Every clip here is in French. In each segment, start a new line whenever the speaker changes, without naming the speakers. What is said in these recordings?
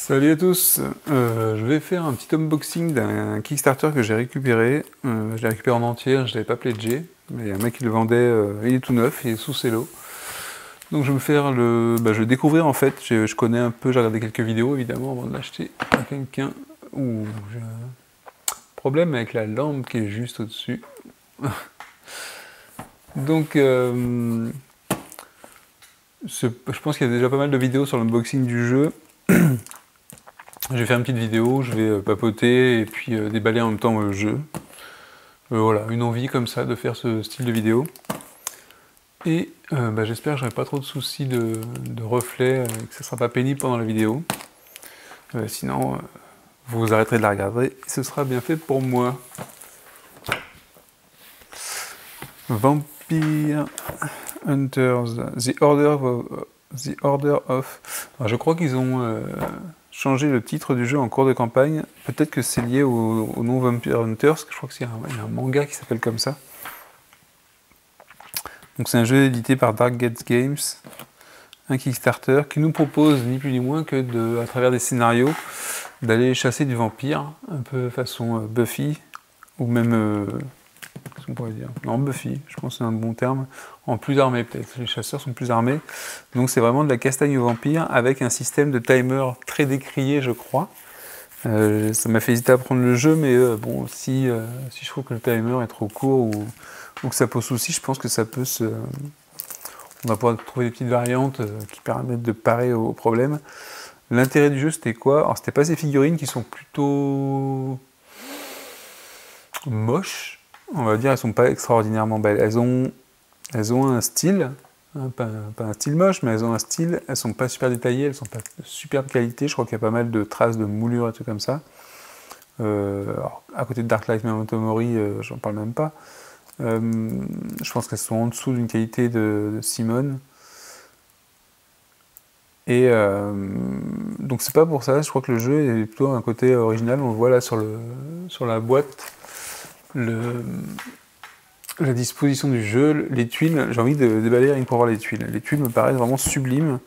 Salut à tous, je vais faire un petit unboxing d'un Kickstarter que j'ai récupéré. Je l'ai récupéré en entier, je l'avais pas pledgé, mais il y a un mec qui le vendait, il est tout neuf, il est sous cello. Donc je vais me faire je vais découvrir en fait, je connais un peu, j'ai regardé quelques vidéos évidemment avant de l'acheter à quelqu'un. Ouh, j'ai un problème avec la lampe qui est juste au-dessus. Donc je pense qu'il y a déjà pas mal de vidéos sur l'unboxing du jeu. Je vais faire une petite vidéo, je vais papoter et puis déballer en même temps le jeu. Voilà, une envie comme ça de faire ce style de vidéo. Et j'espère que j'aurai pas trop de soucis de reflets, que ça sera pas pénible pendant la vidéo. Sinon, vous arrêterez de la regarder et ce sera bien fait pour moi. Vampire Hunters, The Order of... Alors, je crois qu'ils ont changé le titre du jeu en cours de campagne. Peut-être que c'est lié au nom Vampire Hunters, je crois qu'il y a un manga qui s'appelle comme ça. Donc c'est un jeu édité par Dark Gates Games, un Kickstarter, qui nous propose ni plus ni moins que, à travers des scénarios, d'aller chasser du vampire, un peu façon Buffy, ou même... qu'est-ce qu'on pourrait dire ? Non, Buffy, je pense que c'est un bon terme, en plus armé peut-être, les chasseurs sont plus armés. Donc c'est vraiment de la castagne au vampire, avec un système de timer très décrié, je crois. Ça m'a fait hésiter à prendre le jeu, mais bon, si je trouve que le timer est trop court, ou que ça pose souci, je pense que ça peut se... On va pouvoir trouver des petites variantes qui permettent de parer au problème. L'intérêt du jeu, c'était quoi ? Alors, c'était pas ces figurines qui sont plutôt moches, on va dire, elles sont pas extraordinairement belles. Elles ont un style, hein, pas un style moche, mais elles ont un style, elles sont pas super détaillées, elles sont pas de superbe qualité, je crois qu'il y a pas mal de traces de moulures et tout comme ça. Alors, à côté de Darklight Memento Mori, j'en parle même pas. Je pense qu'elles sont en dessous d'une qualité de Simone. Et donc c'est pas pour ça, je crois que le jeu est plutôt un côté original. On le voit là sur la boîte, la disposition du jeu, les tuiles. J'ai envie de déballer rien que pour voir les tuiles. Les tuiles me paraissent vraiment sublimes.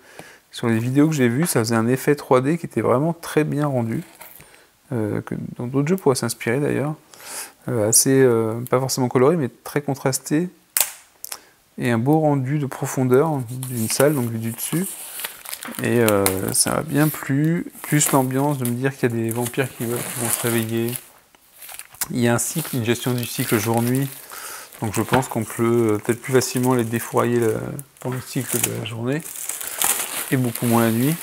Sur les vidéos que j'ai vues, ça faisait un effet 3D qui était vraiment très bien rendu. Que dans d'autres jeux pourraient s'inspirer d'ailleurs. Pas forcément coloré, mais très contrasté. Et un beau rendu de profondeur d'une salle, donc vu du dessus. Et ça m'a bien plu. Plus l'ambiance de me dire qu'il y a des vampires qui vont se réveiller. Il y a un cycle, une gestion du cycle jour-nuit. Donc je pense qu'on peut peut-être plus facilement les défourailler pendant le cycle de la journée. Et beaucoup moins la nuit.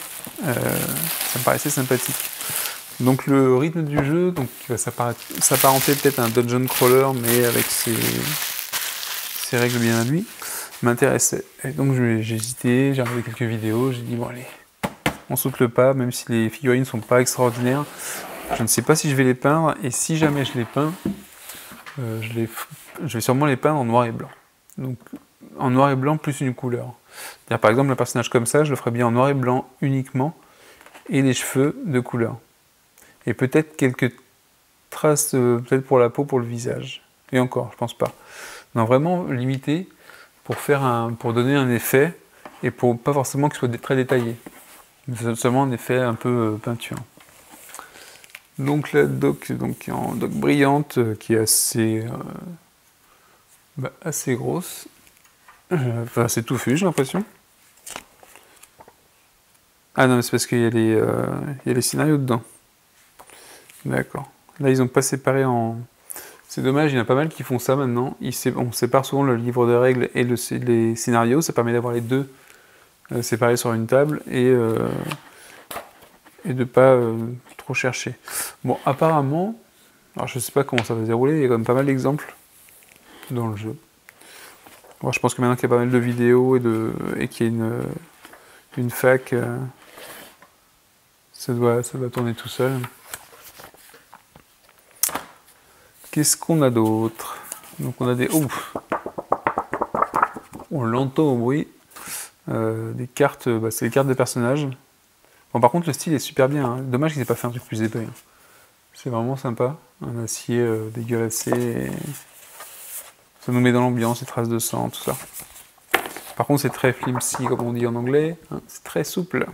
Ça me paraissait sympathique. Donc le rythme du jeu, donc, qui va s'apparenter peut-être à un dungeon crawler, mais avec ses règles bien à lui, m'intéressait. Et donc j'ai hésité, j'ai regardé quelques vidéos, j'ai dit bon allez, on saute le pas, même si les figurines ne sont pas extraordinaires. Je ne sais pas si je vais les peindre, et si jamais je les peins, je vais sûrement les peindre en noir et blanc. Donc en noir et blanc plus une couleur. C'est-à-dire, par exemple un personnage comme ça, je le ferais bien en noir et blanc uniquement, et les cheveux de couleur. Et peut-être quelques traces, peut-être pour la peau, pour le visage. Et encore, je pense pas. Non, vraiment limité pour donner un effet, et pour pas forcément qu'il soit très détaillé. Mais seulement un effet un peu peinture. Donc la doc, en doc brillante, qui est assez grosse. Enfin, c'est touffu, j'ai l'impression. Ah non, mais c'est parce qu'il y a les scénarios dedans. D'accord. Là, ils n'ont pas séparé en... C'est dommage, il y en a pas mal qui font ça maintenant. On sépare souvent le livre de règles et les scénarios. Ça permet d'avoir les deux séparés sur une table et de pas trop chercher. Bon, apparemment... Alors, je sais pas comment ça va se dérouler. Il y a quand même pas mal d'exemples dans le jeu. Bon, je pense que maintenant qu'il y a pas mal de vidéos et qu'il y a une fac, ça doit tourner tout seul. Qu'est-ce qu'on a d'autre? Donc on a des... Ouf. On l'entend au bruit. Des cartes, c'est les cartes des personnages. Bon, par contre le style est super bien, hein. Dommage qu'ils aient pas fait un truc plus épais. C'est vraiment sympa. Un acier dégueulassé. Et... ça nous met dans l'ambiance, les traces de sang, tout ça. Par contre c'est très flimsy comme on dit en anglais. Hein. C'est très souple.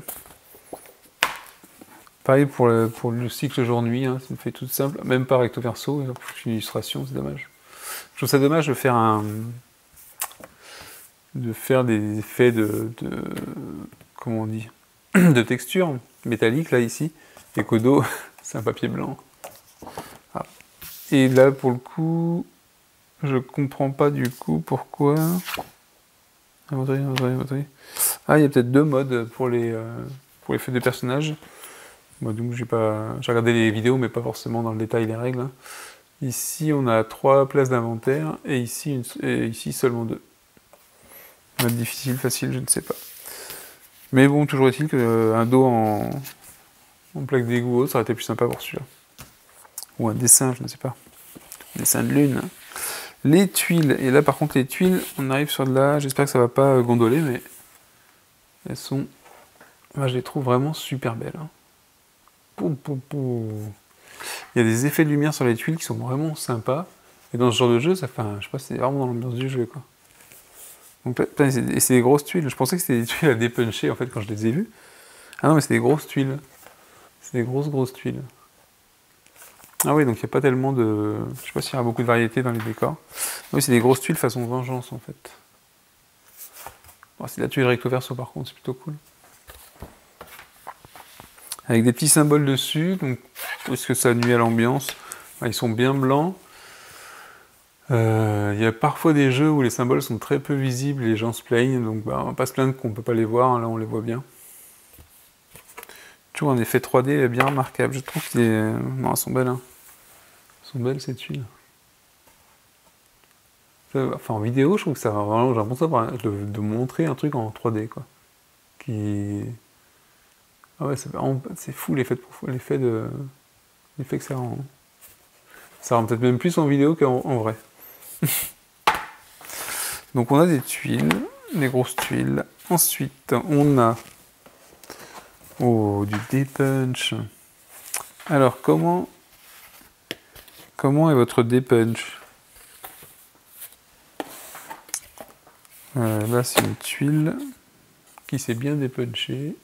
Pareil pour le cycle jour-nuit, hein, c'est une feuille toute simple, même pas recto verso, une illustration, c'est dommage. Je trouve ça dommage de faire des effets comment on dit, de texture métallique là ici, et qu'au dos, c'est un papier blanc. Ah. Et là, pour le coup, je comprends pas du coup pourquoi. Ah, il y a peut-être 2 modes pour les feuilles de personnages. Moi, donc j'ai regardé les vidéos, mais pas forcément dans le détail les règles. Hein. Ici, on a 3 places d'inventaire, et ici seulement 2. Mode difficile, facile, je ne sais pas. Mais bon, toujours est-il qu'un dos en plaque d'égout, ça aurait été plus sympa pour celui-là. Ou un dessin, je ne sais pas. Dessin de lune. Les tuiles, et là par contre les tuiles, on arrive sur de là, j'espère que ça va pas gondoler, mais elles sont... Moi je les trouve vraiment super belles. Hein. Il y a des effets de lumière sur les tuiles qui sont vraiment sympas, et dans ce genre de jeu, ça fait je sais pas, c'est vraiment dans l'ambiance du jeu, quoi. Donc là, et c'est des grosses tuiles, je pensais que c'était des tuiles à dépuncher en fait quand je les ai vues. Ah non, mais c'est des grosses tuiles. C'est des grosses tuiles. Ah oui, donc il n'y a pas tellement de... Je sais pas s'il y a beaucoup de variété dans les décors. Oui, c'est des grosses tuiles façon vengeance, en fait. Bon, c'est de la tuile recto verso, par contre, c'est plutôt cool. Avec des petits symboles dessus, donc est-ce que ça nuit à l'ambiance? Ils sont bien blancs. Il y a parfois des jeux où les symboles sont très peu visibles et les gens se plaignent, donc on va pas se plaindre qu'on ne peut pas les voir, hein, là on les voit bien. Toujours un effet 3D bien remarquable, je trouve que non, elles sont belles, hein. Elles sont belles ces tuiles. Enfin, en vidéo, je trouve que ça va vraiment, j'ai l'impression de montrer un truc en 3D, quoi. Ah ouais, c'est fou l'effet que ça rend. Ça rend peut-être même plus en vidéo qu'en vrai. Donc on a des tuiles, des grosses tuiles. Ensuite, on a du dépunch. Alors, comment est votre dépunch? Là, c'est une tuile qui s'est bien dépunchée.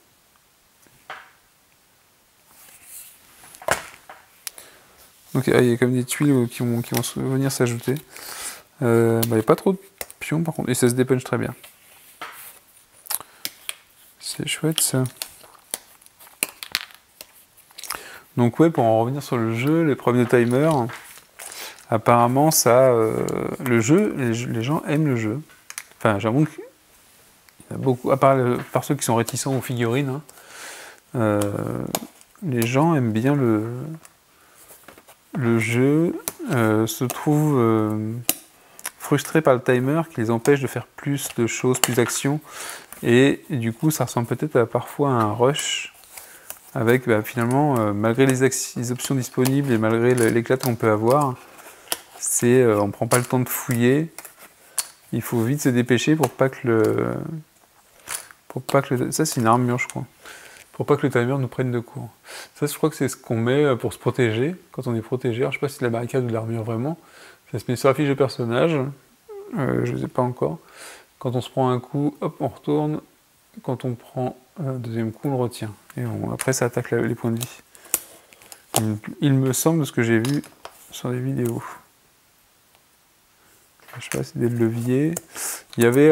Donc, il y a comme des tuiles qui vont venir s'ajouter. Il n'y a pas trop de pions, par contre, et ça se dépunch très bien. C'est chouette, ça. Donc ouais, pour en revenir sur le jeu, les problèmes de timer, apparemment ça, le jeu, les gens aiment le jeu. Enfin, j'avoue qu'il y a beaucoup, à part ceux qui sont réticents aux figurines, hein, les gens aiment bien le jeu, se trouvent frustrés par le timer qui les empêche de faire plus de choses, plus d'actions, et du coup ça ressemble peut-être parfois à un rush, avec finalement, malgré les options disponibles et malgré l'éclat qu'on peut avoir, on prend pas le temps de fouiller, il faut vite se dépêcher pour pas que ça c'est une armure je crois, pour pas que le timer nous prenne de court. Ça je crois que c'est ce qu'on met pour se protéger, quand on est protégé, alors je sais pas si c'est de la barricade ou de l'armure vraiment, ça se met sur la fiche de personnage, je ne sais pas encore, quand on se prend un coup, hop on retourne, quand on prend un deuxième coup on le retient, et après ça attaque les points de vie. Il me semble de ce que j'ai vu sur des vidéos. Je sais pas si c'est des leviers. Il y avait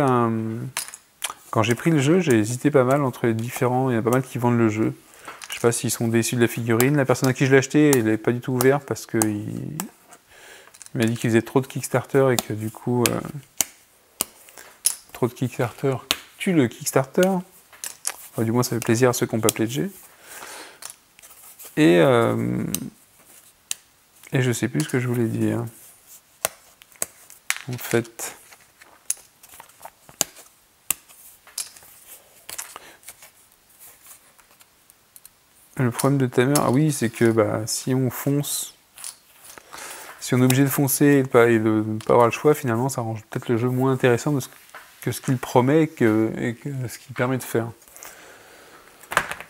quand j'ai pris le jeu, j'ai hésité pas mal entre les différents. Il y en a pas mal qui vendent le jeu. Je sais pas s'ils sont déçus de la figurine. La personne à qui je l'ai acheté, il n'avait pas du tout ouvert parce qu'il m'a dit qu'il faisait trop de Kickstarter et que du coup, trop de Kickstarter tue le Kickstarter. Enfin, du moins, ça fait plaisir à ceux qui n'ont pas pledgé. Et je sais plus ce que je voulais dire. En fait, le problème de timer, ah oui, c'est que si on fonce, si on est obligé de foncer et de ne pas avoir le choix, finalement, ça rend peut-être le jeu moins intéressant que ce qu'il promet et que ce qu'il permet de faire.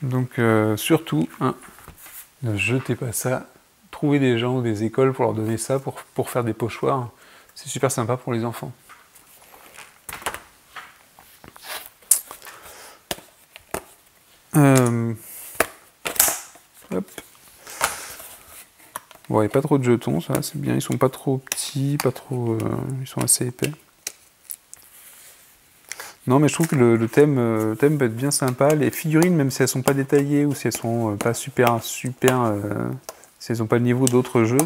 Donc, surtout, ne jetez pas ça. Trouvez des gens ou des écoles pour leur donner ça, pour faire des pochoirs. C'est super sympa pour les enfants. Bon, il n'y a pas trop de jetons, ça, c'est bien. Ils sont pas trop petits, pas trop... ils sont assez épais. Non, mais je trouve que le thème peut être bien sympa. Les figurines, même si elles sont pas détaillées ou si elles sont pas si elles n'ont pas le niveau d'autres jeux,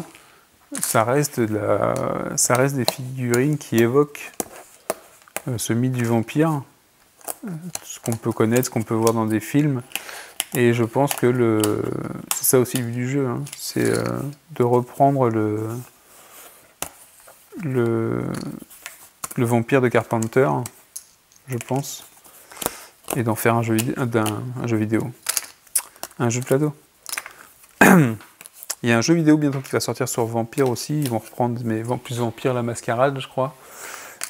ça reste des figurines qui évoquent ce mythe du vampire, ce qu'on peut connaître, ce qu'on peut voir dans des films. Et je pense que c'est ça aussi le but du jeu, hein. C'est de reprendre le vampire de Carpenter, je pense, et d'en faire un jeu vidéo. Un jeu de plateau. Il y a un jeu vidéo bientôt qui va sortir sur Vampire aussi. Ils vont reprendre, mais plus Vampire la Mascarade, je crois.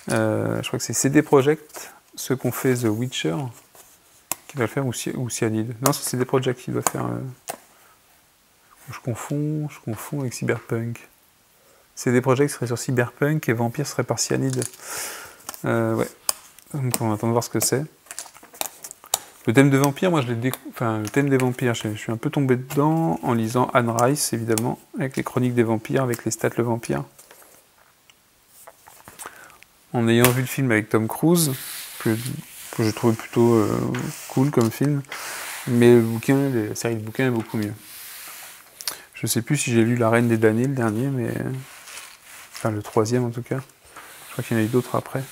Je crois que c'est CD Projekt, ceux qu'on fait The Witcher, qui va le faire, ou Cyanide. Non, c'est CD Projekt qui doit faire. Je confonds avec Cyberpunk. CD Projekt serait sur Cyberpunk et Vampire serait par Cyanide. Ouais. Donc on va attendre de voir ce que c'est. Le thème de vampire, moi le thème des vampires, je suis un peu tombé dedans en lisant Anne Rice, évidemment, avec les chroniques des vampires, avec les stats le vampire. En ayant vu le film avec Tom Cruise, que je trouvais plutôt cool comme film, mais la série de bouquins est beaucoup mieux. Je sais plus si j'ai lu La Reine des damnés, le dernier, mais... Enfin, le troisième en tout cas. Je crois qu'il y en a eu d'autres après.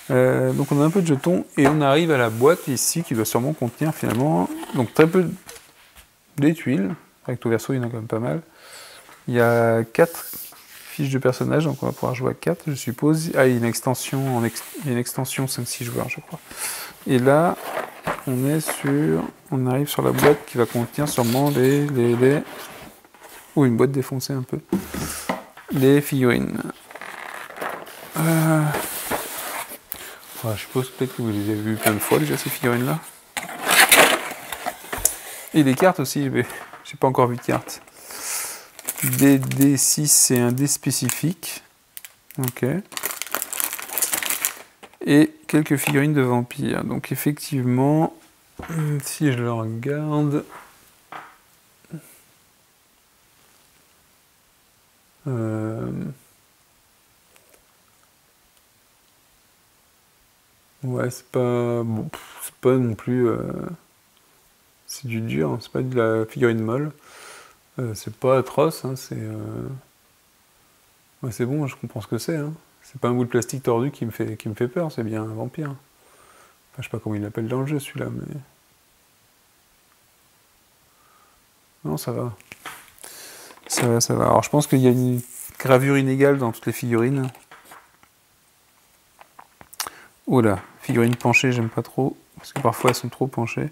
Donc on a un peu de jetons et on arrive à la boîte ici qui doit sûrement contenir finalement donc très peu des tuiles. Recto verso, il y en a quand même pas mal. Il y a 4 fiches de personnages, donc on va pouvoir jouer à 4 je suppose. Ah, il y a une extension, 5-6 joueurs je crois. Et là on arrive sur la boîte qui va contenir sûrement ou une boîte défoncée un peu. Les figurines. Je suppose peut-être que vous les avez vues plein de fois déjà ces figurines-là. Et les cartes aussi, mais j'ai pas encore vu de cartes. Des D6, c'est un dé spécifique. Ok. Et quelques figurines de vampires. Donc effectivement, si je le regarde... Ouais, c'est pas... Bon, c'est pas non plus... C'est du dur, hein. C'est pas de la figurine molle. C'est pas atroce, hein. C'est... Ouais, c'est bon, je comprends ce que c'est, hein. C'est pas un bout de plastique tordu qui me fait peur, c'est bien un vampire. Enfin, je sais pas comment il l'appelle dans le jeu, celui-là, mais... Non, ça va. Ça va, ça va. Alors, je pense qu'il y a une gravure inégale dans toutes les figurines. Oh là, figurines penchées, j'aime pas trop, parce que parfois elles sont trop penchées.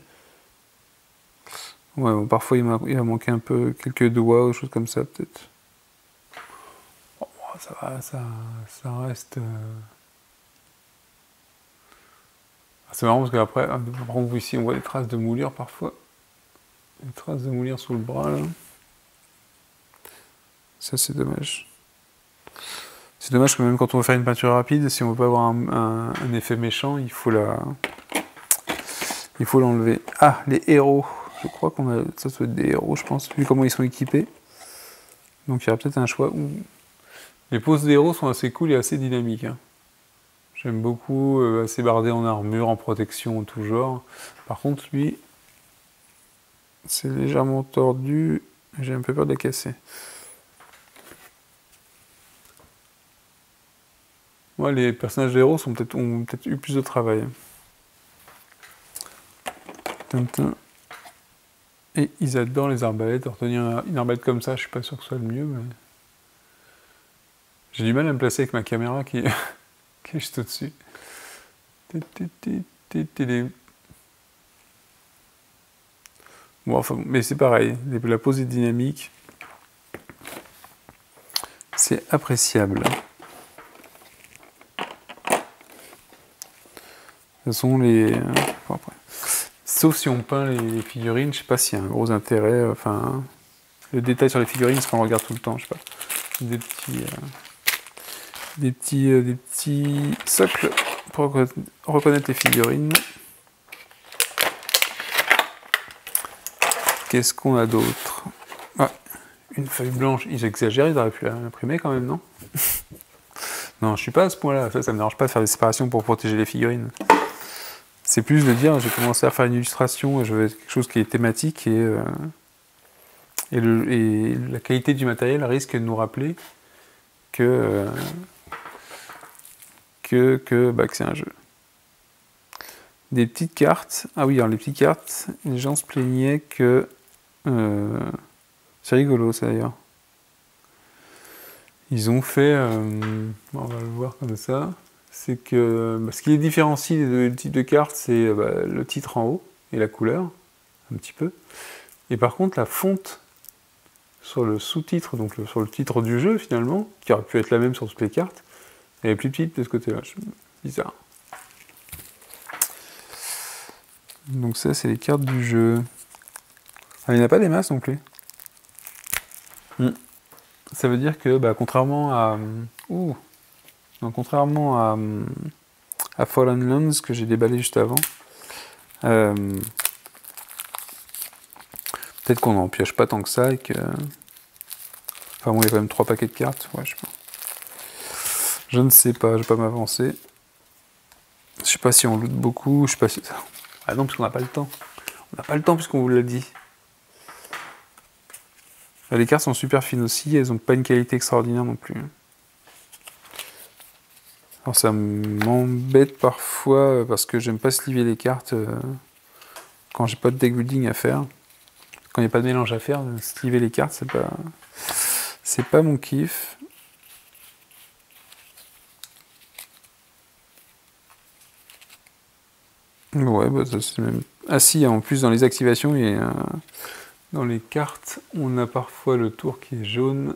Ouais, bon, parfois il va manquer un peu quelques doigts ou des choses comme ça, peut-être. Oh, ça va, ça reste... C'est marrant parce qu'après, par contre, ici, on voit des traces de moulure parfois. Des traces de moulure sous le bras, là. Ça, c'est dommage. C'est dommage que même quand on veut faire une peinture rapide, si on veut pas avoir un effet méchant, il faut l'enlever. Ah, les héros. Je crois qu'on a... Ça doit être des héros, je pense, vu comment ils sont équipés. Donc il y aura peut-être un choix où... Les poses des héros sont assez cool et assez dynamiques, hein. J'aime beaucoup, assez bardé en armure, en protection, en tout genre. Par contre, lui, c'est légèrement tordu. J'ai un peu peur de la casser. Ouais, les personnages héros ont peut-être eu plus de travail. Tintin. Et ils adorent les arbalètes. Alors, tenir une arbalète comme ça, je suis pas sûr que ce soit le mieux, mais... J'ai du mal à me placer avec ma caméra qui est juste au-dessus. Bon, enfin, mais c'est pareil. La pose est dynamique. C'est appréciable. Ce sont les... Sauf si on peint les figurines, je sais pas s'il y a un gros intérêt. Enfin, le détail sur les figurines, c'est qu'on regarde tout le temps, je sais pas. Des petits socles pour reconnaître les figurines. Qu'est-ce qu'on a d'autre? Ah, Une feuille blanche, ils exagèrent, ils auraient pu l'imprimer quand même, non? Non, je suis pas à ce point-là, ça me dérange pas de faire des séparations pour protéger les figurines. C'est plus de dire, j'ai commencé à faire une illustration et je veux quelque chose qui est thématique et la qualité du matériel risque de nous rappeler que c'est un jeu. Des petites cartes. Ah oui, alors les petites cartes, les gens se plaignaient que... c'est rigolo ça d'ailleurs. Ils ont fait... on va le voir comme ça. C'est que ce qui les différencie des deux types de cartes, c'est le titre en haut et la couleur, un petit peu. Et par contre, la fonte sur le sous-titre, donc sur le titre du jeu finalement, qui aurait pu être la même sur toutes les cartes, elle est plus petite de ce côté-là. Bizarre. Donc ça, c'est les cartes du jeu. Ah, il n'y en a pas des masses non plus. Ça veut dire que, contrairement à... contrairement à Fallen Lands, que j'ai déballé juste avant, peut-être qu'on n'en pioche pas tant que ça et que... Enfin bon, il y a quand même 3 paquets de cartes. Ouais, je sais pas. Je ne sais pas, je vais pas m'avancer. Je sais pas si on loot beaucoup, je sais pas si... Ah non, parce qu'on n'a pas le temps. On n'a pas le temps puisqu'on vous l'a dit. Les cartes sont super fines aussi, elles n'ont pas une qualité extraordinaire non plus. Alors ça m'embête parfois parce que j'aime pas sliver les cartes quand j'ai pas de deck building à faire. Quand il n'y a pas de mélange à faire, sliver les cartes, c'est pas mon kiff. Ouais, ça c'est même... Ah si, en plus dans les activations, dans les cartes, on a parfois le tour qui est jaune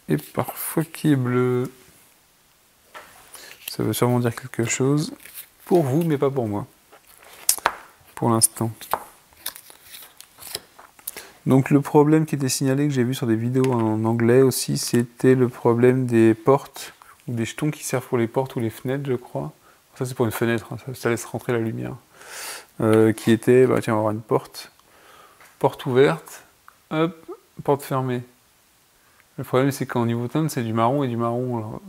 et parfois qui est bleu. Ça veut sûrement dire quelque chose pour vous, mais pas pour moi. Pour l'instant. Donc le problème qui était signalé, que j'ai vu sur des vidéos en anglais aussi, c'était le problème des portes, ou des jetons qui servent pour les portes ou les fenêtres, je crois. Ça c'est pour une fenêtre, hein, ça laisse rentrer la lumière. Qui était, tiens, on va avoir une porte. Porte ouverte, hop, porte fermée. Le problème c'est qu'en niveau teinte, c'est du marron et du marron. Alors,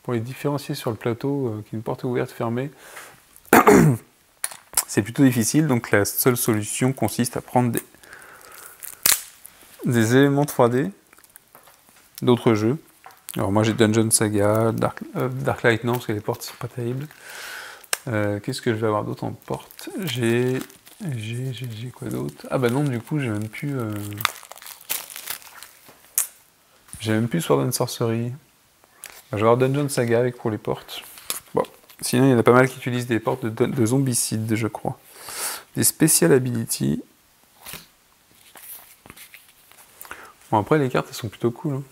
pour les différencier sur le plateau, qu'une porte ouverte, fermée, c'est plutôt difficile, donc la seule solution consiste à prendre des éléments 3D d'autres jeux. Alors moi j'ai Dungeon Saga, Darklight non, parce que les portes sont pas terribles. Qu'est-ce que je vais avoir d'autre en porte? J'ai quoi d'autre? Ah bah non, du coup j'ai même plus... J'ai même plus Sword and Sorcery. Je vais avoir Dungeon Saga avec pour les portes. Bon, sinon il y en a pas mal qui utilisent des portes de zombicide, je crois. Des special ability. Bon, après les cartes elles sont plutôt cool. Hein.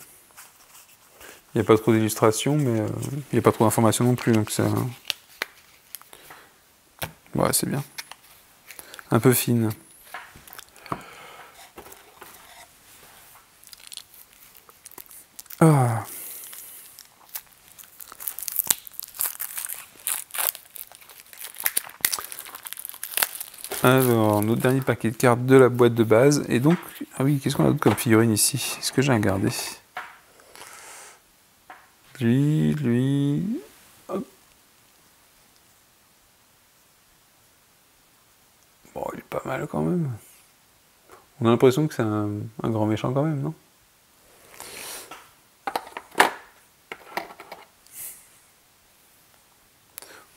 Il n'y a pas trop d'illustrations, mais il n'y a pas trop d'informations non plus, donc ça... Ouais, c'est bien. Un peu fine. Ah. Alors, notre dernier paquet de cartes de la boîte de base. Et donc, ah oui, qu'est-ce qu'on a d'autre comme figurine ici? Est-ce que j'ai regardé? Lui... Hop. Bon, il est pas mal quand même. On a l'impression que c'est un grand méchant quand même, non?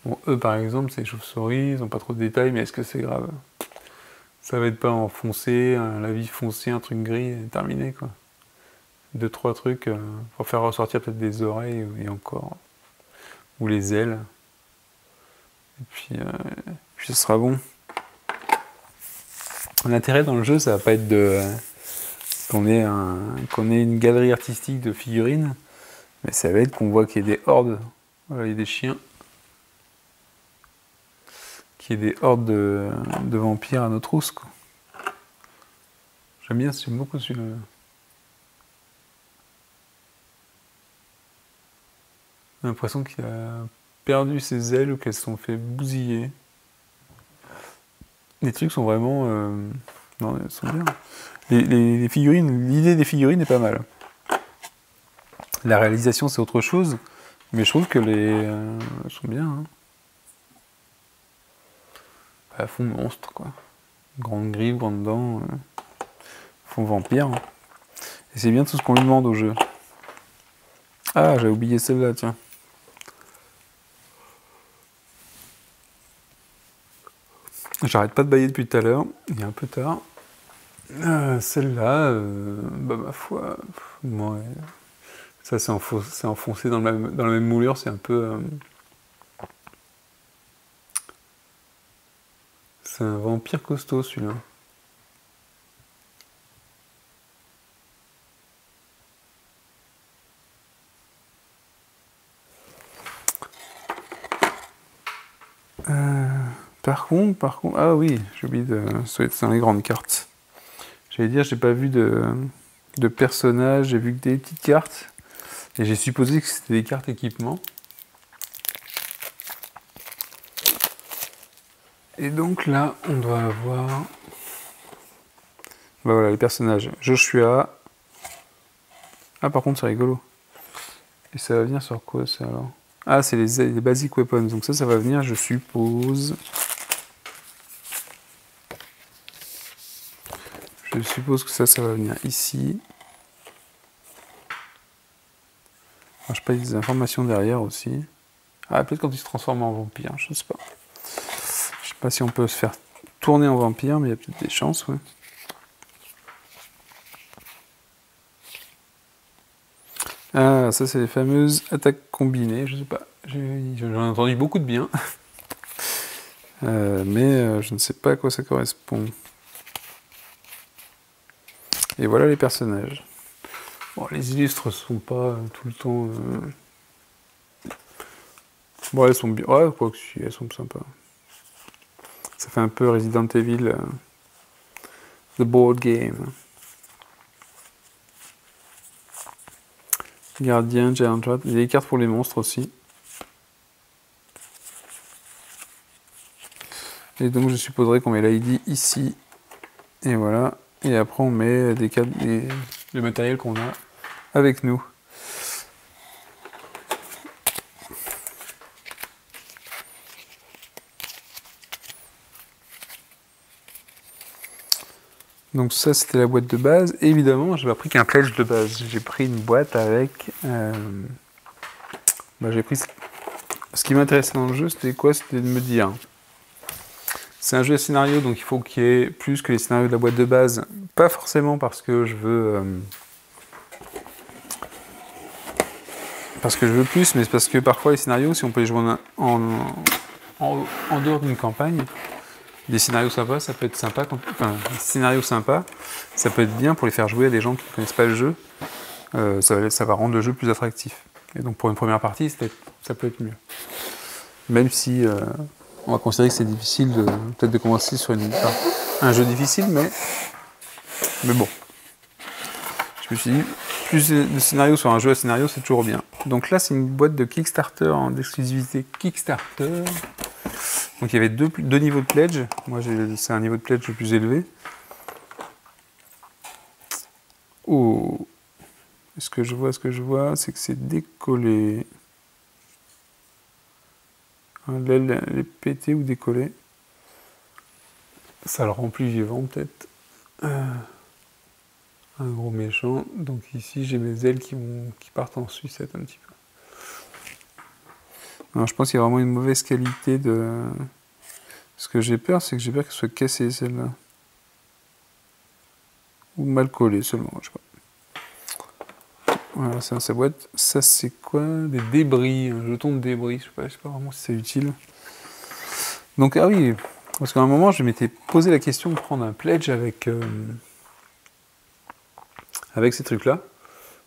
Bon, eux par exemple, c'est les chauves-souris, ils n'ont pas trop de détails, mais est-ce que c'est grave? Ça va être pas en foncé, la vie foncée, un truc gris, et terminé quoi. 2-3 trucs pour faire ressortir peut-être des oreilles et encore. Ou les ailes. Et puis ce sera bon. L'intérêt dans le jeu, ça va pas être qu'on ait une galerie artistique de figurines, mais ça va être qu'on voit qu'il y a des hordes. Voilà, il y a des chiens. Qu'il y ait des hordes de vampires à nos trousses, quoi. J'aime beaucoup celui-là. J'ai l'impression qu'il a perdu ses ailes ou qu'elles se sont fait bousiller. Les trucs sont vraiment... non, elles sont bien. Les figurines, l'idée des figurines est pas mal. La réalisation, c'est autre chose, mais je trouve que elles sont bien. Hein. À fond monstre, quoi. Grande griffe, grande dent, fond vampire. Hein. Et c'est bien tout ce qu'on lui demande au jeu. Ah, j'ai oublié celle-là, tiens. J'arrête pas de bailler depuis tout à l'heure, il est un peu tard. Celle-là, bah ma foi, moi, ça c'est enfoncé dans la même moulure, c'est un peu... c'est un vampire costaud celui-là. Par contre, ah oui, j'ai oublié de... Ça doit être dans les grandes cartes. J'allais dire, j'ai pas vu de personnages, j'ai vu que des petites cartes. Et j'ai supposé que c'était des cartes équipement. Et donc là, on doit avoir... Bah voilà, les personnages. Joshua. Ah, par contre, c'est rigolo. Et ça va venir sur quoi, ça, alors? Ah, c'est les basic weapons. Donc ça va venir, je suppose... Je suppose que ça va venir ici. Alors, je sais pas, il y a des informations derrière aussi. Ah, peut-être quand il se transforme en vampire, je sais pas. Je sais pas si on peut se faire tourner en vampire, mais il y a peut-être des chances, ouais. Ah, ça c'est les fameuses attaques combinées, je sais pas. J'en ai entendu beaucoup de bien. Mais je ne sais pas à quoi ça correspond. Et voilà les personnages. Bon, les illustres sont pas tout le temps... Bon, elles sont bien... Ouais, quoi que si, elles sont sympas. Ça fait un peu Resident Evil, The Board Game. Gardien, Giant Rat. Il y a des cartes pour les monstres aussi. Et donc je supposerais qu'on met l'ID ici. Et voilà. Et après on met le matériel qu'on a avec nous. Donc ça c'était la boîte de base. Et évidemment, j'ai pas pris qu'un pledge de base. J'ai pris une boîte avec... j'ai pris... Ce qui m'intéressait dans le jeu, c'était quoi? C'était de me dire... C'est un jeu à scénario, donc il faut qu'il y ait plus que les scénarios de la boîte de base. Pas forcément parce que je veux... parce que je veux plus, mais c'est parce que parfois les scénarios, si on peut les jouer en dehors d'une campagne, des scénarios sympas, ça peut être sympa. Des scénarios sympas, ça peut être bien pour les faire jouer à des gens qui ne connaissent pas le jeu. Ça va rendre le jeu plus attractif. Et donc pour une première partie, ça peut être mieux. Même si on va considérer que c'est difficile peut-être de commencer sur un jeu difficile, mais bon. Je me suis dit, plus de scénarios sur un jeu à scénario, c'est toujours bien. Donc là, c'est une boîte de Kickstarter, d'exclusivité Kickstarter. Donc il y avait deux niveaux de pledge. Moi, c'est un niveau de pledge le plus élevé. Oh, ce que je vois, c'est que c'est décollé. L'aile est pétée ou décollée. Ça le rend plus vivant, peut-être. Un gros méchant. Donc ici, j'ai mes ailes qui partent en sucette un petit peu. Alors, je pense qu'il y a vraiment une mauvaise qualité de... Ce que j'ai peur, c'est que j'ai peur qu'elle soit cassée, celle-là. Ou mal collée seulement, je sais pas. Voilà, c'est dans sa boîte. Ça, c'est quoi? Des débris, un jeton de débris. Je sais pas vraiment si c'est utile. Donc, ah oui, parce qu'à un moment, je m'étais posé la question de prendre un pledge avec ces trucs-là.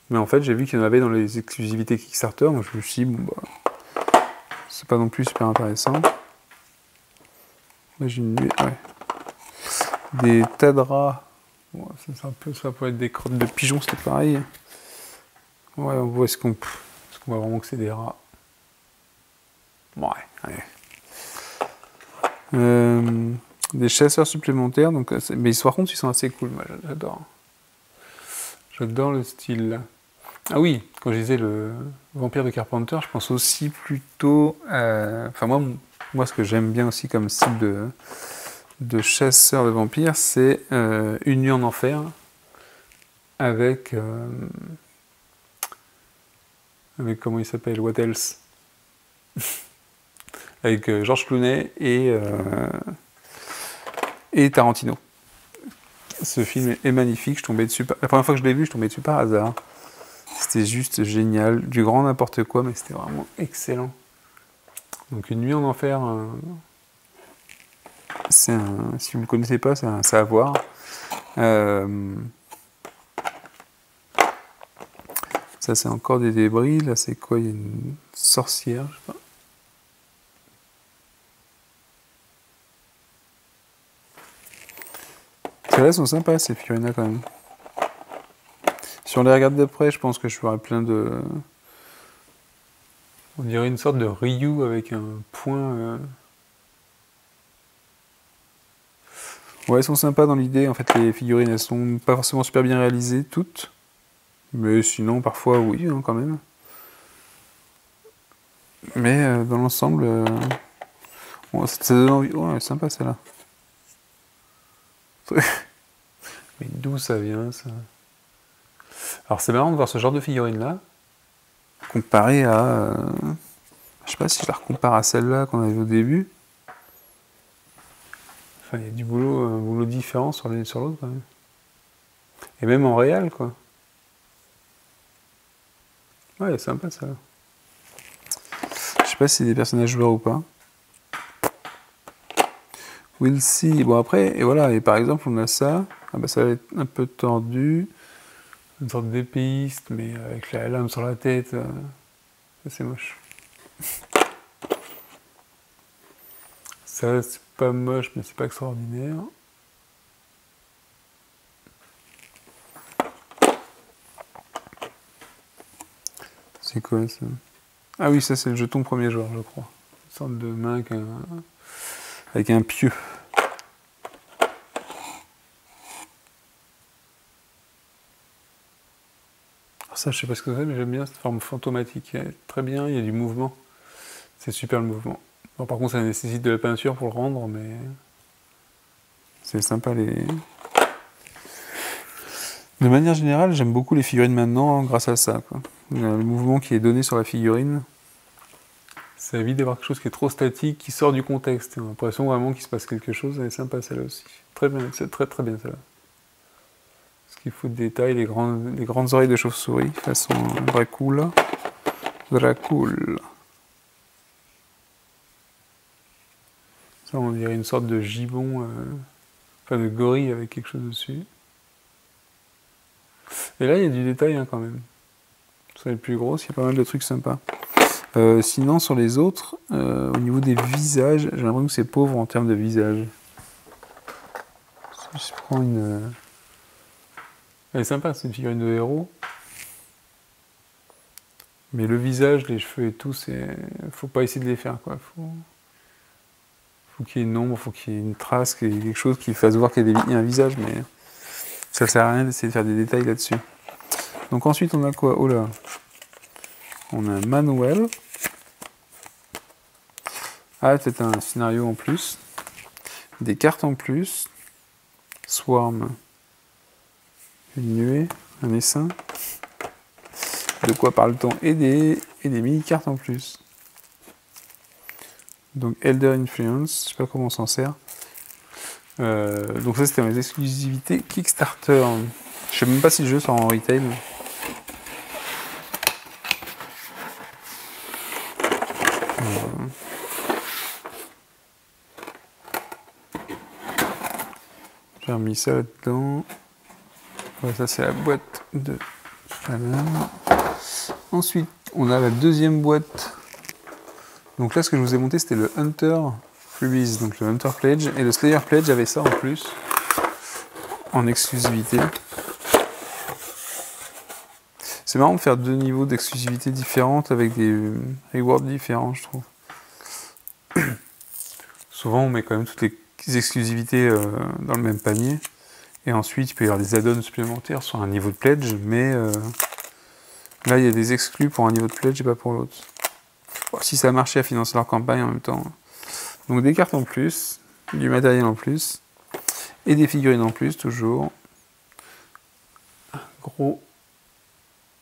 Mais en fait, j'ai vu qu'il y en avait dans les exclusivités Kickstarter, donc je me suis dit, bon, bah, c'est pas non plus super intéressant. Là, j'ai des tas de rats. Bon, ça peut être des crottes de pigeons, c'était pareil. Ouais, on voit est-ce qu'on voit vraiment que c'est des rats. Ouais, allez. des chasseurs supplémentaires. Donc, mais par contre, ils sont assez cool. Moi, j'adore. J'adore le style. Ah oui, quand je disais le vampire de Carpenter, je pense aussi plutôt. Enfin, moi, ce que j'aime bien aussi comme style de chasseur de vampires, c'est Une nuit en enfer avec. Avec comment il s'appelle, What Else, avec George Clooney et Tarantino. Ce film est magnifique, je tombais dessus. La première fois que je l'ai vu, je tombais dessus par hasard. C'était juste génial, du grand n'importe quoi, mais c'était vraiment excellent. Donc Une nuit en enfer, si vous ne le connaissez pas, c'est à voir. Ça c'est encore des débris, là c'est quoi? Il y a une sorcière, je sais pas. Celles-là sont sympas, ces figurines-là quand même. Si on les regarde de près, je pense que je ferai plein de... On dirait une sorte de Ryu avec un point... Ouais, elles sont sympas dans l'idée. En fait, les figurines, elles sont pas forcément super bien réalisées, toutes. Mais sinon, parfois, oui, hein, quand même. Mais dans l'ensemble... Ouais, ça donne envie... Ouais, sympa, celle-là. Mais d'où ça vient, ça? Alors, c'est marrant de voir ce genre de figurine-là, comparé à... je sais pas si je la recompare à celle-là qu'on avait au début. Enfin, il y a du boulot, un boulot différent sur l'une et sur l'autre, quand même. Et même en réel, quoi. Ouais, c'est sympa, ça. Je sais pas si c'est des personnages joueurs ou pas. We'll see. Bon, après, et voilà, et par exemple, on a ça. Ah bah, ça va être un peu tordu. Une sorte d'épéiste, mais avec la lame sur la tête. Ça, c'est moche. Ça, c'est pas moche, mais c'est pas extraordinaire. C'est quoi, ça? Ah oui, ça, c'est le jeton premier joueur, je crois. Une sorte de main avec un pieu. Ça, je sais pas ce que c'est, mais j'aime bien cette forme fantomatique. Très bien, il y a du mouvement. C'est super le mouvement. Bon, par contre, ça nécessite de la peinture pour le rendre, mais c'est sympa les... De manière générale, j'aime beaucoup les figurines maintenant grâce à ça, quoi. Le mouvement qui est donné sur la figurine, ça évite d'avoir quelque chose qui est trop statique, qui sort du contexte. On a l'impression vraiment qu'il se passe quelque chose, elle est sympa celle-là aussi. Très bien, c'est très très bien celle-là. Ce qu'il faut de détails, les grandes oreilles de chauve-souris, façon Dracula. Dracula. Ça, on dirait une sorte de gibbon, enfin de gorille avec quelque chose dessus. Et là, il y a du détail hein, quand même. Sur les plus grosses, il y a pas mal de trucs sympas. Sinon, sur les autres, au niveau des visages, j'ai l'impression que c'est pauvre en termes de visage. Si je prends une... Elle est sympa, c'est une figurine de héros. Mais le visage, les cheveux et tout, faut pas essayer de les faire, quoi. Faut qu'il y ait une ombre, faut qu'il y ait une trace, qu'il y ait quelque chose qui fasse voir qu'il y a un visage, mais ça sert à rien d'essayer de faire des détails là-dessus. Donc ensuite, on a quoi? Oh là, on a un manuel. Ah, peut-être un scénario en plus. Des cartes en plus. Swarm. Une nuée, un essaim. De quoi parle-t-on? Et des mini-cartes en plus. Donc Elder Influence, je sais pas comment on s'en sert. Donc ça c'était mes exclusivités Kickstarter. Je sais même pas si le jeu sort en retail. J'ai remis ça là-dedans. Ouais, ça c'est la boîte de Paname. Ensuite, on a la deuxième boîte. Donc là, ce que je vous ai monté, c'était le Hunter Freebies, donc le Hunter Pledge. Et le Slayer Pledge avait ça en plus, en exclusivité. C'est marrant de faire deux niveaux d'exclusivité différentes avec des rewards différents, je trouve. Souvent, on met quand même toutes les exclusivités dans le même panier. Et ensuite, il peut y avoir des add-ons supplémentaires sur un niveau de pledge, mais là, il y a des exclus pour un niveau de pledge et pas pour l'autre. Bon, si ça marchait à financer leur campagne en même temps. Donc des cartes en plus, du matériel en plus, et des figurines en plus, toujours. Gros.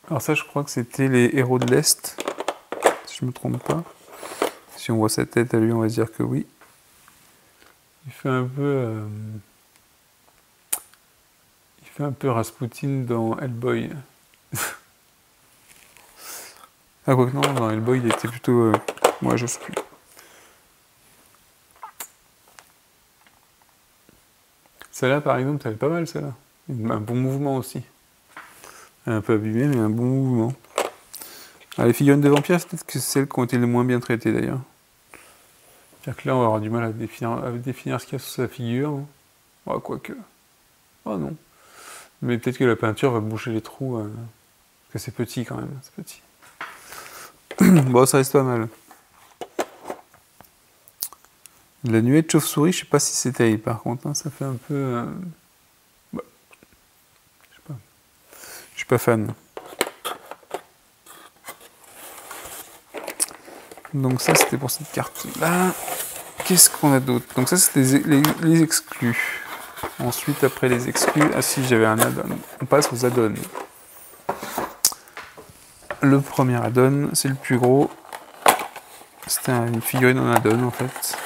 Alors ça, je crois que c'était les héros de l'Est, si je me trompe pas. Si on voit sa tête à lui, on va se dire que oui. Il fait un peu... il fait un peu Rasputin dans Hellboy. Ah, quoi que non, dans Hellboy, il était plutôt... moi, je suis. Celle-là, par exemple, elle est pas mal, celle-là. Un bon mouvement aussi. Elle est un peu abîmée, mais un bon mouvement. Alors, les figurines de vampires, c'est peut-être que c'est celles qui ont été les moins bien traitées, d'ailleurs. C'est-à-dire que là, on va avoir du mal à définir ce qu'il y a sur sa figure. Oh, quoique. Oh non. Mais peut-être que la peinture va boucher les trous. Parce que c'est petit, quand même. C'est petit. Bon, ça reste pas mal. La nuée de chauve-souris, je sais pas si c'est terrible, par contre. Hein, ça fait un peu... bah, je sais pas. Je suis pas fan. Donc ça, c'était pour cette carte-là. Qu'est-ce qu'on a d'autre? Donc ça, c'était les exclus. Ensuite, après les exclus... Ah si, j'avais un add-on. On passe aux add-ons. Le premier add-on, c'est le plus gros. C'était une figurine en add-on, en fait.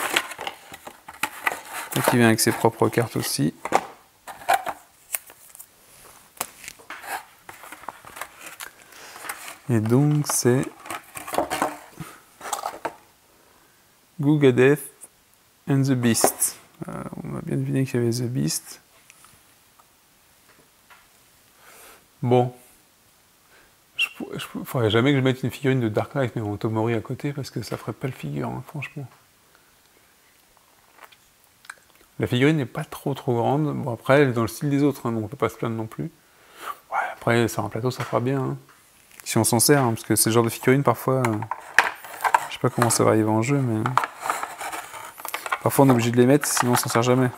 Et qui vient avec ses propres cartes aussi. Et donc, c'est... Gugadeth and the Beast. On a bien deviné qu'il y avait The Beast. Bon. Il faudrait jamais que je mette une figurine de Dark Knight mais en Tomori à côté parce que ça ferait pas le figure, hein, franchement. La figurine n'est pas trop grande. Bon, après, elle est dans le style des autres, hein, donc on peut pas se plaindre non plus. Ouais, après, sur un plateau, ça fera bien. Hein. Si on s'en sert, hein, parce que c'est le genre de figurine, parfois... je sais pas comment ça va arriver en jeu, mais... parfois, on est obligé de les mettre, sinon on s'en sert jamais.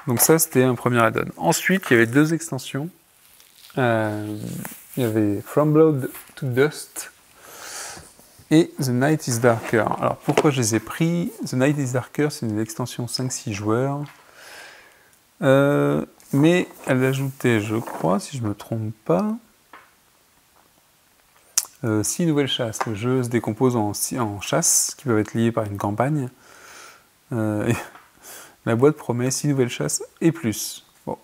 Donc ça, c'était un premier add-on. Ensuite, il y avait deux extensions. Il y avait From Blood to Dust et The Night is Darker. Alors, pourquoi je les ai pris? The Night is Darker, c'est une extension 5-6 joueurs. Mais elle ajoutait, je crois, si je ne me trompe pas, 6 nouvelles chasses. Le jeu se décompose en chasses qui peuvent être liées par une campagne. La boîte promet 6 nouvelles chasses et plus. Bon.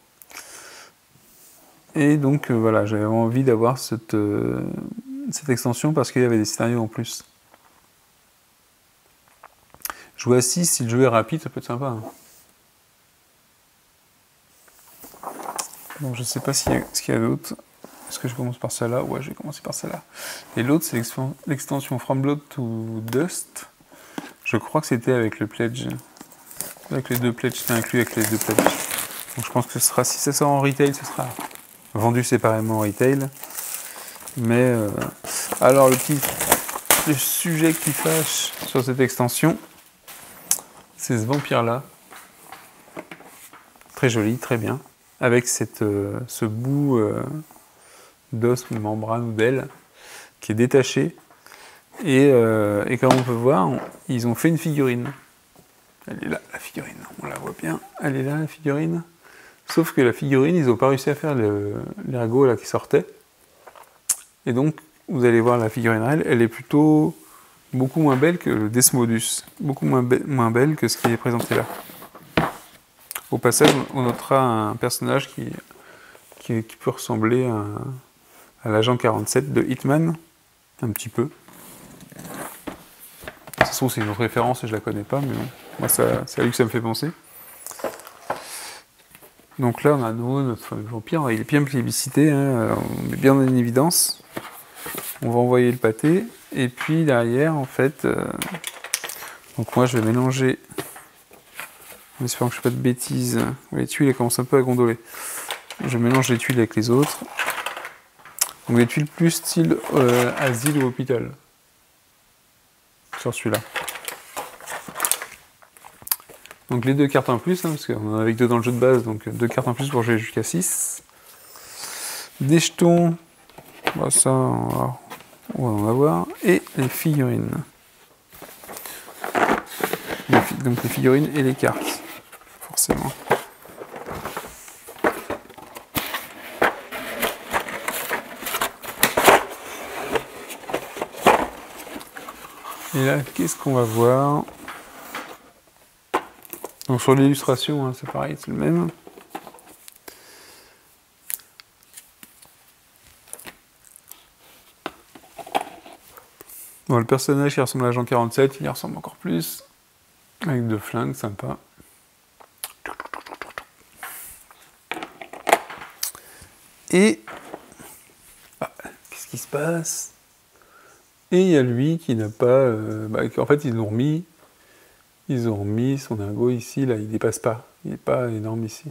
Et donc voilà, j'avais envie d'avoir cette extension parce qu'il y avait des scénarios en plus. Jouer à 6, si le jeu est rapide, ça peut être sympa. Hein. Bon, je sais pas ce qu'il y a d'autre. Est-ce que je commence par celle-là? Ouais, je vais commencer par celle-là. Et l'autre, c'est l'extension From Blood to Dust. Je crois que c'était avec le pledge. Avec les deux pledges, c'était inclus avec les deux pledges. Donc je pense que ce sera, si ça sort en retail, ce sera vendu séparément en retail. Mais alors le sujet qui fâche sur cette extension, c'est ce vampire-là. Très joli, très bien. Avec ce bout d'os ou de membrane ou d'aile qui est détaché. Et comme on peut voir, ils ont fait une figurine. Elle est là, la figurine, on la voit bien. Elle est là, la figurine. Sauf que la figurine, ils n'ont pas réussi à faire l'ergot là qui sortait. Et donc, vous allez voir la figurine elle est plutôt beaucoup moins belle que le Desmodus. Beaucoup moins belle que ce qui est présenté là. Au passage, on notera un personnage qui peut ressembler à l'agent 47 de Hitman, un petit peu. De toute façon, c'est une autre référence et je la connais pas, mais bon. Moi, c'est à lui que ça me fait penser. Donc là, on a notre fameux vampire. Il est bien plébiscité, hein, on est bien en évidence. On va envoyer le pâté. Et puis derrière, en fait... donc moi, je vais mélanger... En espérant que je ne fais pas de bêtises. Les tuiles, elles commencent un peu à gondoler. Je mélange les tuiles avec les autres. Donc des tuiles plus style asile ou hôpital. sur celui-là. Donc les 2 cartes en plus, hein, parce qu'on en avait que 2 dans le jeu de base, donc 2 cartes en plus pour jouer jusqu'à 6. Des jetons, bah ça on va en avoir, et les figurines. Donc les figurines et les cartes, forcément. Et là, qu'est-ce qu'on va voir? Donc sur l'illustration, hein, c'est pareil, c'est le même. Bon, le personnage qui ressemble à Agent 47, il y ressemble encore plus. Avec 2 flingues, sympa. Et... ah, qu'est-ce qui se passe? Et il y a lui qui n'a pas... en fait, ils ont remis son ergot ici, là, il dépasse pas. Il n'est pas énorme ici.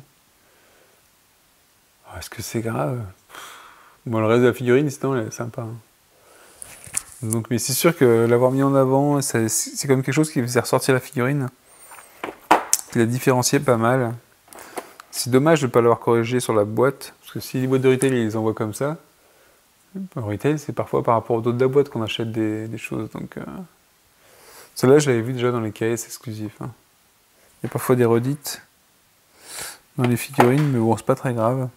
Alors, est-ce que c'est grave? Bon, le reste de la figurine, sinon, elle est sympa. Hein. Donc, mais c'est sûr que l'avoir mis en avant, c'est quand même quelque chose qui faisait ressortir la figurine. Il a différencié pas mal. C'est dommage de ne pas l'avoir corrigé sur la boîte, parce que si les boîtes de retail, ils les envoient comme ça, le retail, c'est parfois par rapport aux autres de la boîte qu'on achète des choses. Donc, celle-là, je l'avais vu déjà dans les KS exclusifs. Hein. Il y a parfois des redites dans les figurines, mais bon, c'est pas très grave.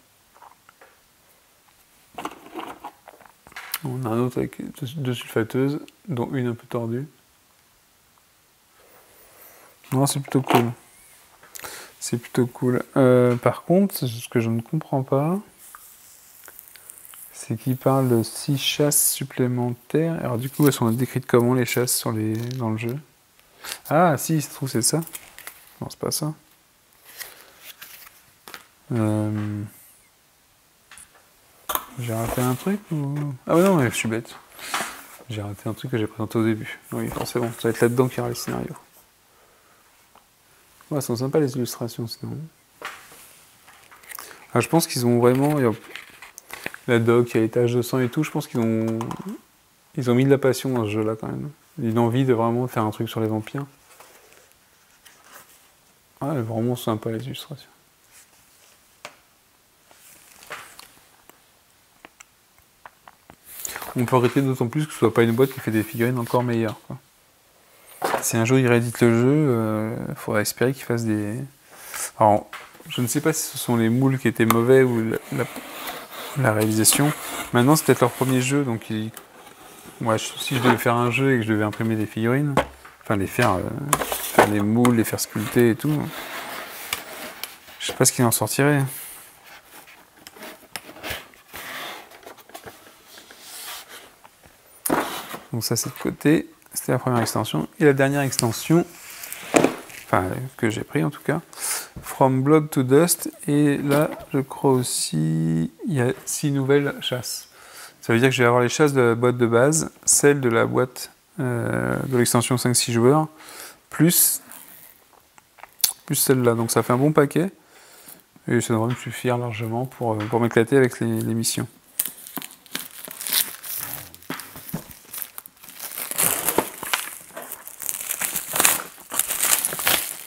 On a un autre avec 2 sulfateuses, dont une un peu tordue. Non, c'est plutôt cool. C'est plutôt cool. Par contre, ce que je ne comprends pas, c'est qu'il parle de 6 chasses supplémentaires. Alors du coup, elles sont décrites comment les chasses dans le jeu? Ah, si, il se trouve c'est ça. Non, c'est pas ça. J'ai raté un truc ou... ah ouais, non, mais je suis bête. J'ai raté un truc que j'ai présenté au début. Oui, forcément, ça va être là-dedans qu'il y aura le scénario. Ouais, elles sont sympas les illustrations, sinon. Ah, je pense qu'ils ont vraiment... La doc, il y a les taches de sang et tout, je pense qu'ils ont mis de la passion dans ce jeu-là, quand même. Une envie de vraiment faire un truc sur les vampires. Ah, vraiment sympa les illustrations. On peut arrêter d'autant plus que ce soit pas une boîte qui fait des figurines encore meilleures. Quoi. Si un jour il réédite le jeu, il faudra espérer qu'il fasse des... Alors, je ne sais pas si ce sont les moules qui étaient mauvais ou la réalisation. Maintenant, c'est peut-être leur premier jeu, donc moi, si je devais faire un jeu et que je devais imprimer des figurines, enfin les faire les moules, les faire sculpter et tout, je sais pas ce qu'il en sortirait. Donc ça c'est de côté, c'était la première extension. Et la dernière extension, enfin que j'ai pris en tout cas, From Blood to Dust. Et là je crois aussi, il y a 6 nouvelles chasses. Ça veut dire que je vais avoir les chasses de la boîte de base, celles de la boîte de l'extension 5-6 joueurs, plus celle-là. Donc ça fait un bon paquet. Et ça devrait me suffire largement pour m'éclater avec les missions.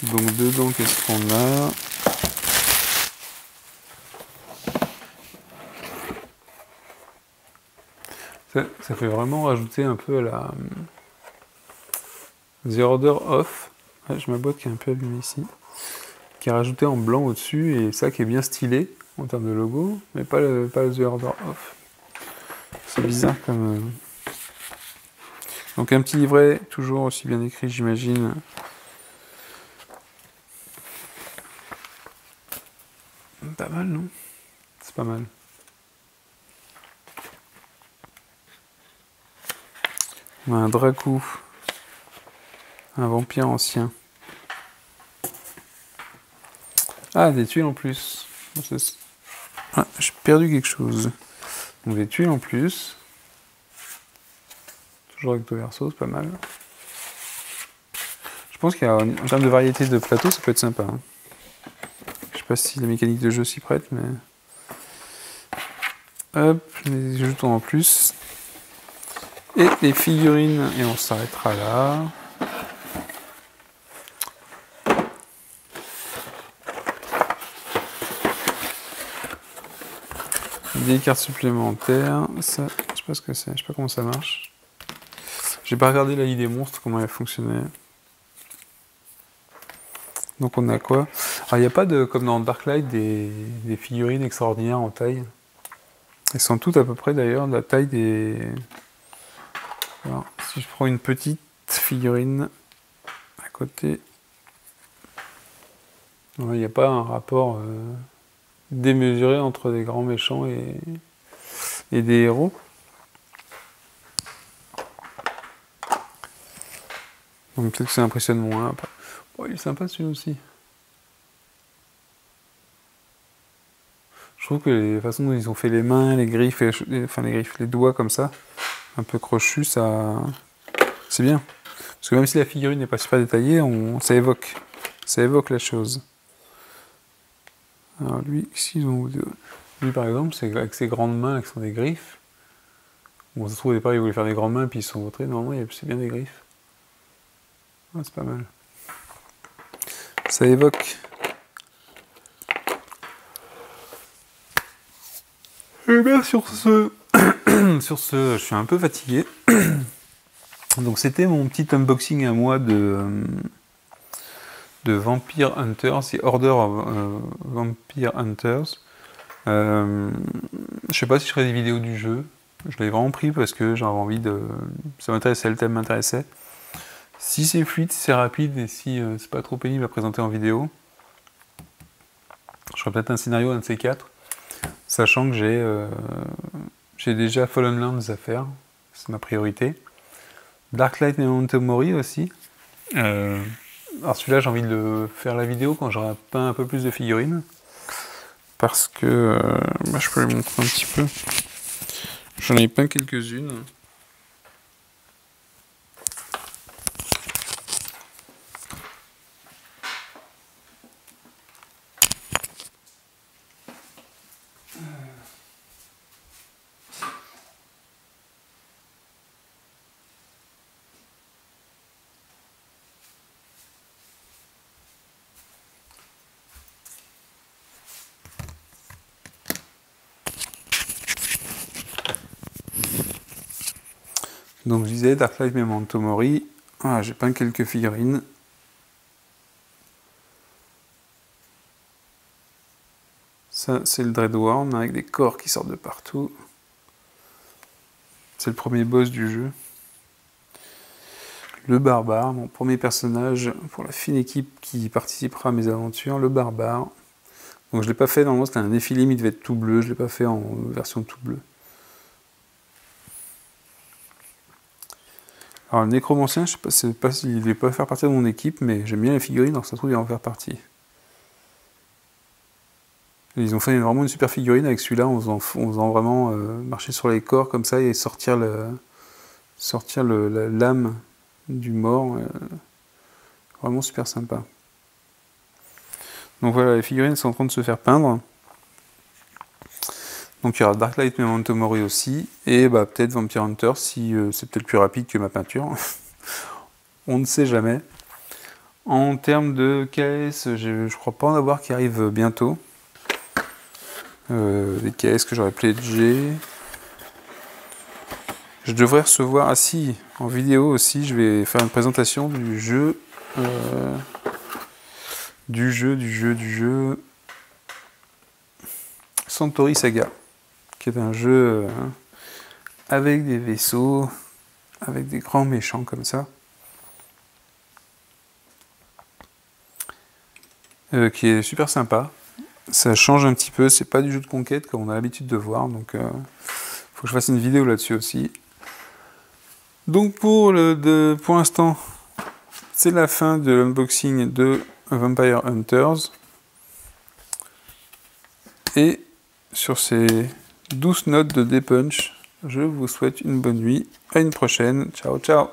Donc dedans, qu'est-ce qu'on a? Ça fait vraiment rajouter un peu à la The Order of. Ah, j'ai ma boîte qui est un peu abîmée ici. Qui est rajouté en blanc au-dessus, et ça qui est bien stylé en termes de logo, mais pas le The Order of. C'est bizarre comme... Donc un petit livret, toujours aussi bien écrit, j'imagine. Pas mal, non? C'est pas mal. On a un Dracou. Un vampire ancien. Ah, des tuiles en plus. Ah, j'ai perdu quelque chose. Donc des tuiles en plus. Toujours avec 2 versos, c'est pas mal. Je pense qu'en termes de variété de plateaux, ça peut être sympa. Hein. Je sais pas si la mécanique de jeu s'y prête, mais... Hop, les jetons en plus. Et les figurines, et on s'arrêtera là. Des cartes supplémentaires. Ça, je sais pas ce que c'est, je sais pas comment ça marche. J'ai pas regardé la liste des monstres, comment elle fonctionnait. Donc on a quoi? Alors il n'y a pas de, comme dans Darklight, des figurines extraordinaires en taille. Elles sont toutes à peu près d'ailleurs de la taille des... Alors, si je prends une petite figurine à côté, il n'y a pas un rapport démesuré entre des grands méchants et des héros. Donc peut-être que ça impressionne moins. Oh, il est sympa celui-là aussi. Je trouve que les façons dont ils ont fait les mains, les griffes, les doigts comme ça, un peu crochus, ça, c'est bien. Parce que même si la figurine n'est pas super détaillée, ça évoque la chose. Alors lui, ici, lui par exemple, c'est avec ses grandes mains, qui sont des griffes. Bon, ça se trouve au départ, ils voulaient faire des grandes mains, puis ils se sont vautrés. Normalement, c'est bien des griffes. Ah, c'est pas mal. Ça évoque. Et bien sur ce, je suis un peu fatigué. Donc c'était mon petit unboxing à moi de Vampire Hunters, c'est Order of Vampire Hunters. Je sais pas si je ferai des vidéos du jeu. Je l'ai vraiment pris parce que j'avais envie de... Ça m'intéressait, le thème m'intéressait. Si c'est fluide, si c'est rapide et si c'est pas trop pénible à présenter en vidéo, je ferai peut-être un scénario, un de ces quatre. Sachant que j'ai déjà Fallen Lands à faire, c'est ma priorité. Darklight Memento Mori aussi. Alors celui-là, j'ai envie de faire la vidéo quand j'aurai peint un peu plus de figurines. Parce que... je peux les montrer un petit peu. J'en ai peint quelques-unes. Donc je disais Darklight Memento Mori. Ah, j'ai peint quelques figurines. Ça, c'est le Dreadworm avec des corps qui sortent de partout. C'est le premier boss du jeu. Le Barbare, mon premier personnage pour la fine équipe qui participera à mes aventures, le Barbare. Donc je l'ai pas fait, normalement c'était un défilé, mais il devait être tout bleu, je l'ai pas fait en version tout bleu. Alors le Nécromancien, je sais pas s'il ne pas faire partie de mon équipe, mais j'aime bien les figurines, donc ça se trouve il va en faire partie. Et ils ont fait vraiment une super figurine avec celui-là, en faisant vraiment marcher sur les corps comme ça et sortir l'âme du mort. Vraiment super sympa. Donc voilà, les figurines sont en train de se faire peindre. Donc il y aura Darklight Memento Mori aussi, et peut-être Vampire Hunter si c'est peut-être plus rapide que ma peinture. On ne sait jamais. En termes de KS, je crois pas en avoir qui arrive bientôt. Des KS que j'aurais pledgé. Je devrais recevoir... Ah si, en vidéo aussi, je vais faire une présentation du jeu... Du jeu... Centauri Saga, qui est un jeu avec des vaisseaux, avec des grands méchants comme ça, qui est super sympa. Ça change un petit peu, c'est pas du jeu de conquête comme on a l'habitude de voir, donc faut que je fasse une vidéo là-dessus aussi. Donc pour l'instant, c'est la fin de l'unboxing de Vampire Hunters. Et sur ces douces notes de dépunch, je vous souhaite une bonne nuit. À une prochaine. Ciao, ciao.